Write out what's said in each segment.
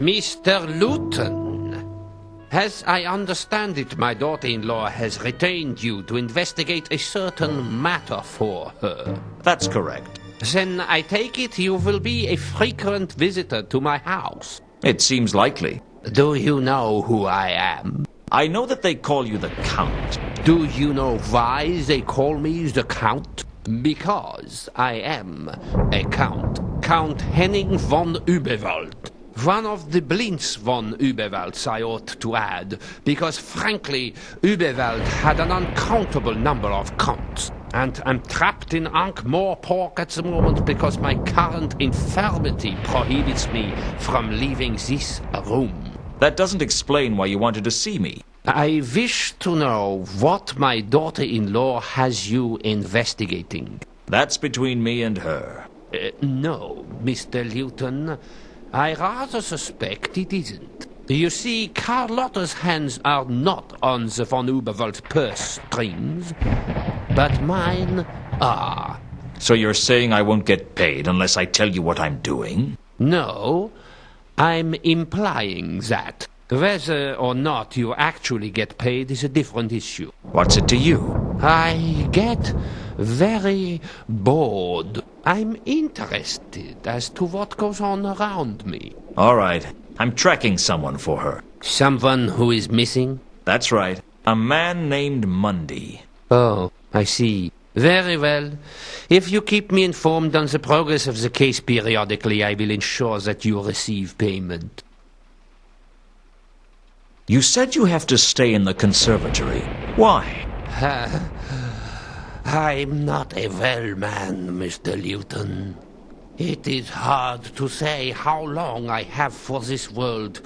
Mr. Lewton, as I understand it, my daughter-in-law has retained you to investigate a certain matter for her. That's correct. Then I take it you will be a frequent visitor to my house. It seems likely. Do you know who I am? I know that they call you the Count. Do you know why they call me the Count? Because I am a Count. Count Henning von Überwald. One of the Blints von Überwalds, I ought to add, because frankly, Überwald had an uncountable number of counts. And I'm trapped in Ankh-Morpork at the moment because my current infirmity prohibits me from leaving this room. That doesn't explain why you wanted to see me. I wish to know what my daughter-in-law has you investigating. That's between me and her. No, Mr. Lewton. I rather suspect it isn't. You see, Carlotta's hands are not on the von Überwald's purse strings, but mine are. So you're saying I won't get paid unless I tell you what I'm doing? No, I'm implying that. Whether or not you actually get paid is a different issue. What's it to you? I get very bored. I'm interested as to what goes on around me. All right. I'm tracking someone for her. Someone who is missing? That's right. A man named Mundy. Oh, I see. Very well. If you keep me informed on the progress of the case periodically, I will ensure that you receive payment. You said you have to stay in the conservatory. Why? I'm not a well man, Mr. Lewton. It is hard to say how long I have for this world,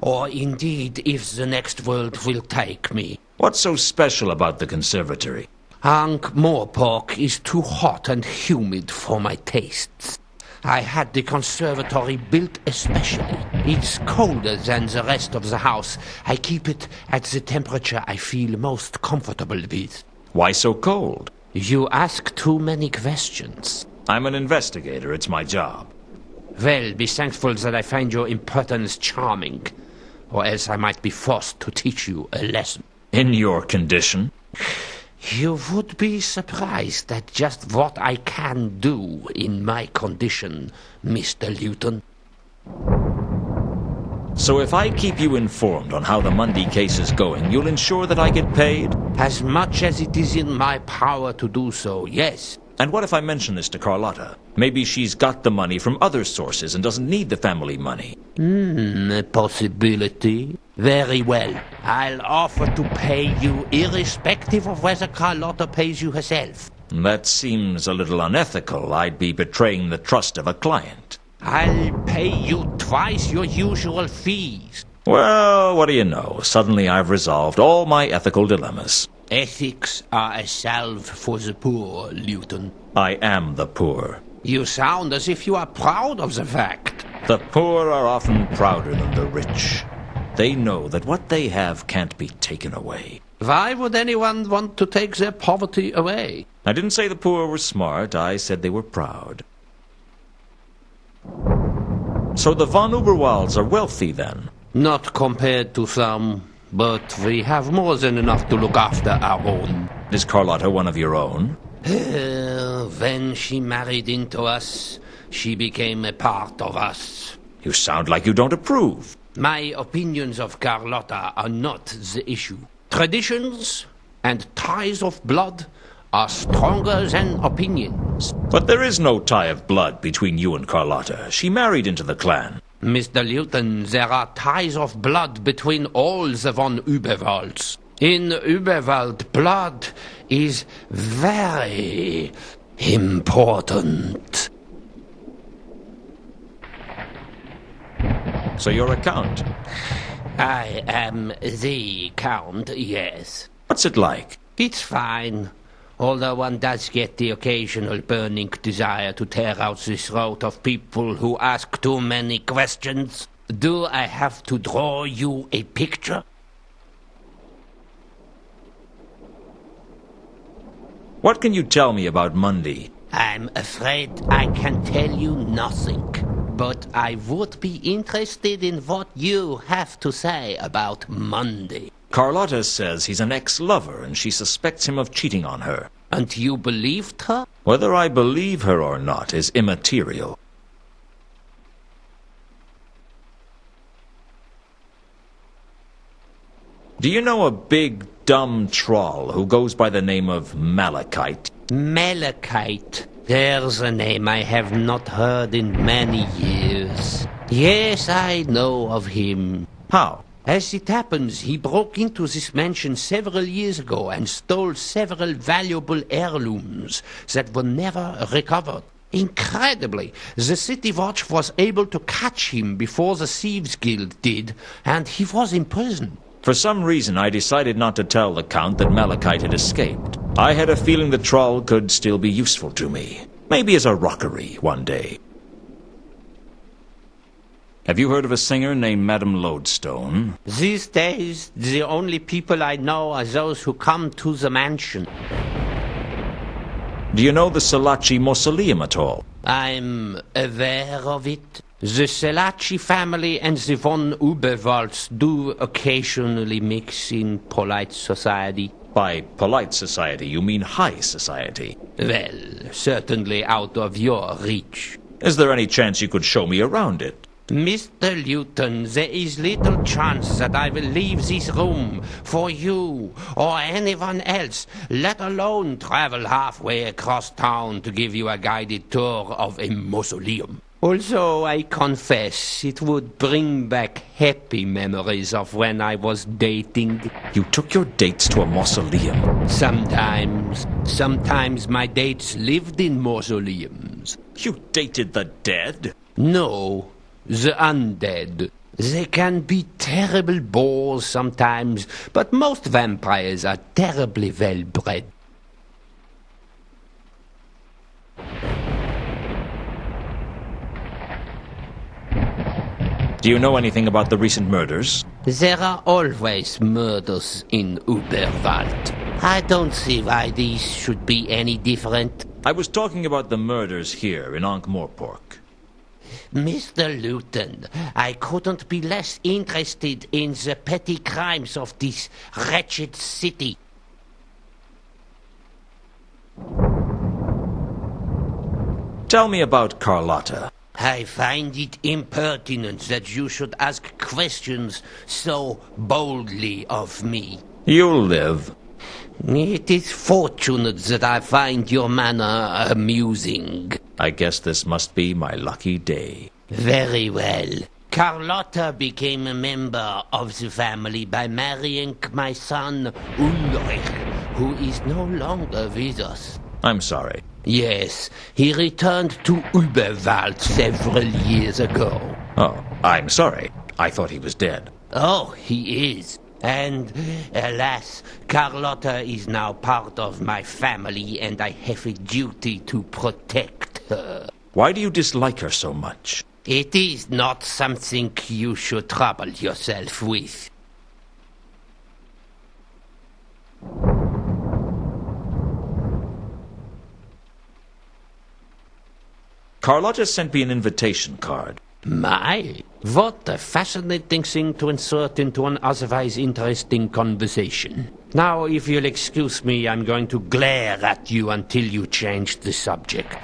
or indeed if the next world will take me. What's so special about the conservatory? Ankh-Morpork is too hot and humid for my tastes. I had the conservatory built especially. It's colder than the rest of the house. I keep it at the temperature I feel most comfortable with. Why so cold? You ask too many questions. I'm an investigator. It's my job. Well, be thankful that I find your impertinence charming, or else I might be forced to teach you a lesson. In your condition? You would be surprised at just what I can do in my condition, Mr. Lewton. So if I keep you informed on how the Mundy case is going, you'll ensure that I get paid? As much as it is in my power to do so, yes. And what if I mention this to Carlotta? Maybe she's got the money from other sources and doesn't need the family money. A possibility. Very well. I'll offer to pay you irrespective of whether Carlotta pays you herself. That seems a little unethical. I'd be betraying the trust of a client. I'll pay you twice your usual fees. Well, what do you know? Suddenly I've resolved all my ethical dilemmas. Ethics are a salve for the poor, Lewton. I am the poor. You sound as if you are proud of the fact. The poor are often prouder than the rich. They know that what they have can't be taken away. Why would anyone want to take their poverty away? I didn't say the poor were smart. I said they were proud. So the von Überwalds are wealthy, then? Not compared to some, but we have more than enough to look after our own. Is Carlotta one of your own? When she married into us, she became a part of us. You sound like you don't approve. My opinions of Carlotta are not the issue. Traditions and ties of blood are stronger than opinions. But there is no tie of blood between you and Carlotta. She married into the clan. Mr. Lewton, there are ties of blood between all the von Überwalds. In Überwald, blood is very important. So you're a count? I am the Count, yes. What's it like? It's fine. Although one does get the occasional burning desire to tear out the throat of people who ask too many questions. Do I have to draw you a picture? What can you tell me about Mundy? I'm afraid I can tell you nothing. but I would be interested in what you have to say about Monday. Carlotta says he's an ex-lover and she suspects him of cheating on her. And you believed her? Whether I believe her or not is immaterial. Do you know a big, dumb troll who goes by the name of Malachite? Malachite. There's a name I have not heard in many years. Yes, I know of him. How? As it happens, he broke into this mansion several years ago and stole several valuable heirlooms that were never recovered. Incredibly, the City Watch was able to catch him before the Thieves Guild did, and he was imprisoned. For some reason, I decided not to tell the Count that Malachite had escaped. I had a feeling the troll could still be useful to me. Maybe as a rockery one day. Have you heard of a singer named Madame Lodestone? These days, the only people I know are those who come to the mansion. Do you know the Salaci Mausoleum at all? I'm aware of it. The Salaci family and the von Überwalds do occasionally mix in polite society. By polite society, you mean high society? Well, certainly out of your reach. Is there any chance you could show me around it? Mr. Lewton, there is little chance that I will leave this room for you or anyone else, let alone travel halfway across town to give you a guided tour of a mausoleum. Also, I confess, it would bring back happy memories of when I was dating. You took your dates to a mausoleum? Sometimes. Sometimes my dates lived in mausoleums. You dated the dead? No, the undead. They can be terrible bores sometimes, but most vampires are terribly well bred. Do you know anything about the recent murders? There are always murders in Überwald. I don't see why these should be any different. I was talking about the murders here in Ankh-Morpork. Mr. Lewton, I couldn't be less interested in the petty crimes of this wretched city. Tell me about Carlotta. I find it impertinent that you should ask questions so boldly of me. You'll live. It is fortunate that I find your manner amusing. I guess this must be my lucky day. Very well. Carlotta became a member of the family by marrying my son Ulrich, who is no longer with us. I'm sorry. Yes, he returned to Überwald several years ago. Oh, I'm sorry. I thought he was dead. Oh, he is. And, alas, Carlotta is now part of my family, and I have a duty to protect her. Why do you dislike her so much? It is not something you should trouble yourself with. Carlotta sent me an invitation card. My, what a fascinating thing to insert into an otherwise interesting conversation. Now, if you'll excuse me, I'm going to glare at you until you change the subject.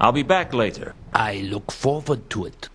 I'll be back later. I look forward to it.